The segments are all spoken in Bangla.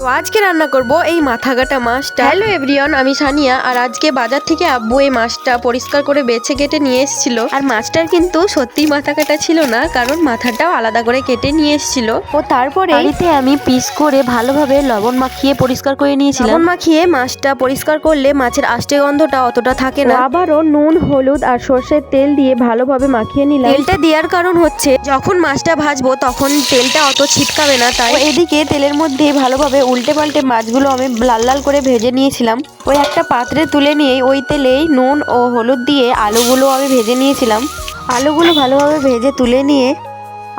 তো আজকে রান্না করব এই মাথা কাটা মাছটা। হ্যালো এভরিওয়ান, আমি সানিয়া। আর আজকে বাজার থেকে আব্বু এই মাছটা পরিষ্কার করে বেছে কেটে নিয়ে এসেছিল। আর মাছটার কিন্তু সত্যিই মাথা কাটা ছিল না, কারণ মাথাটাও আলাদা করে কেটে নিয়ে এসেছিল। ও তারপরে বাড়িতে আমি পিস করে ভালোভাবে লবণ মাখিয়ে পরিষ্কার করে নিয়েছিলাম। লবণ মাখিয়ে মাছটা পরিষ্কার করলে মাছের আষ্টে গন্ধটা অতটা থাকে না। আবারও নুন, হলুদ আর সর্ষের তেল দিয়ে ভালোভাবে মাখিয়ে নিলাম। তেলটা দেওয়ার কারণ হচ্ছে যখন মাছটা ভাজবো তখন তেলটা অত ছিটকাবে না, তাই। এদিকে তেলের মধ্যে ভালোভাবে উল্টে পাল্টে মাছগুলো আমি লাল লাল করে ভেজে নিয়েছিলাম। ওই একটা পাত্রে তুলে নিয়ে ওই তেলেই নুন ও হলুদ দিয়ে আলুগুলো আমি ভেজে নিয়েছিলাম। আলুগুলো ভালোভাবে ভেজে তুলে নিয়ে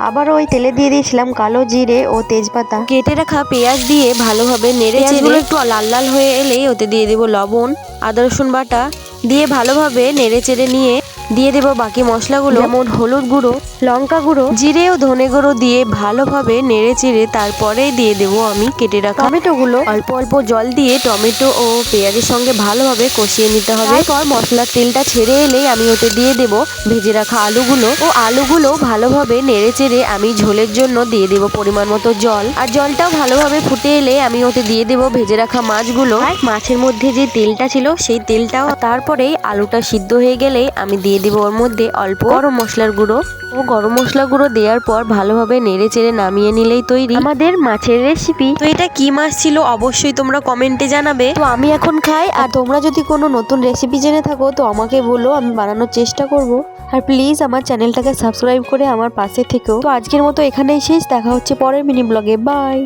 আবার ওই তেলে দিয়ে দিয়েছিলাম কালো জিরে ও তেজপাতা। কেটে রাখা পেঁয়াজ দিয়ে ভালোভাবে নেড়ে চেড়ে একটু লাল লাল হয়ে এলেই ওতে দিয়ে দেবো লবণ, আদা রসুন বাটা দিয়ে ভালোভাবে নেড়ে চেড়ে নিয়ে দিয়ে দেবো বাকি মশলাগুলো, যেমন হলুদ গুঁড়ো, লঙ্কা গুঁড়ো, জিরে ও ধনে গুঁড়ো দিয়ে ভালোভাবে নেড়ে চেড়ে তারপরে দিয়ে দেবো আমি কেটে রাখা টমেটোগুলো। অল্প অল্প জল দিয়ে টমেটো ও পেঁয়াজের সঙ্গে ভালোভাবে কষিয়ে নিতে হবে। তারপর মশলার তেলটা ছেড়ে এলেই আমি ওতে দিয়ে দেবো ভেজে রাখা আলুগুলো ও আলুগুলো ভালোভাবে নেড়ে চেড়ে আমি ঝোলের জন্য দিয়ে দেবো পরিমাণ মতো জল। আর জলটাও ভালোভাবে ফুটে এলে আমি ওতে দিয়ে দেবো ভেজে রাখা মাছগুলো। আর মাছের মধ্যে যে তেলটা ছিল সেই তেলটাও। তারপরেই আলুটা সিদ্ধ হয়ে গেলেই আমি দিয়ে দেবো ওর মধ্যে অল্প গরম মশলার গুঁড়ো ও গরম মশলা গুঁড়ো দেওয়ার পর ভালোভাবে নেড়ে চেড়ে নামিয়ে নিলেই তৈরি আমাদের মাছের রেসিপি। তো এটা কি মাছ ছিল অবশ্যই তোমরা কমেন্টে জানাবে। তো আমি এখন খাই, আর তোমরা যদি কোনো নতুন রেসিপি জেনে থাকো তো আমাকে বলো, আমি বানানোর চেষ্টা করব। আর প্লিজ আমার চ্যানেলটাকে সাবস্ক্রাইব করে আমার পাশে থেকো। তো আজকের মতো এখানেই শেষ, দেখা হচ্ছে পরের মিনি ব্লগে। বাই।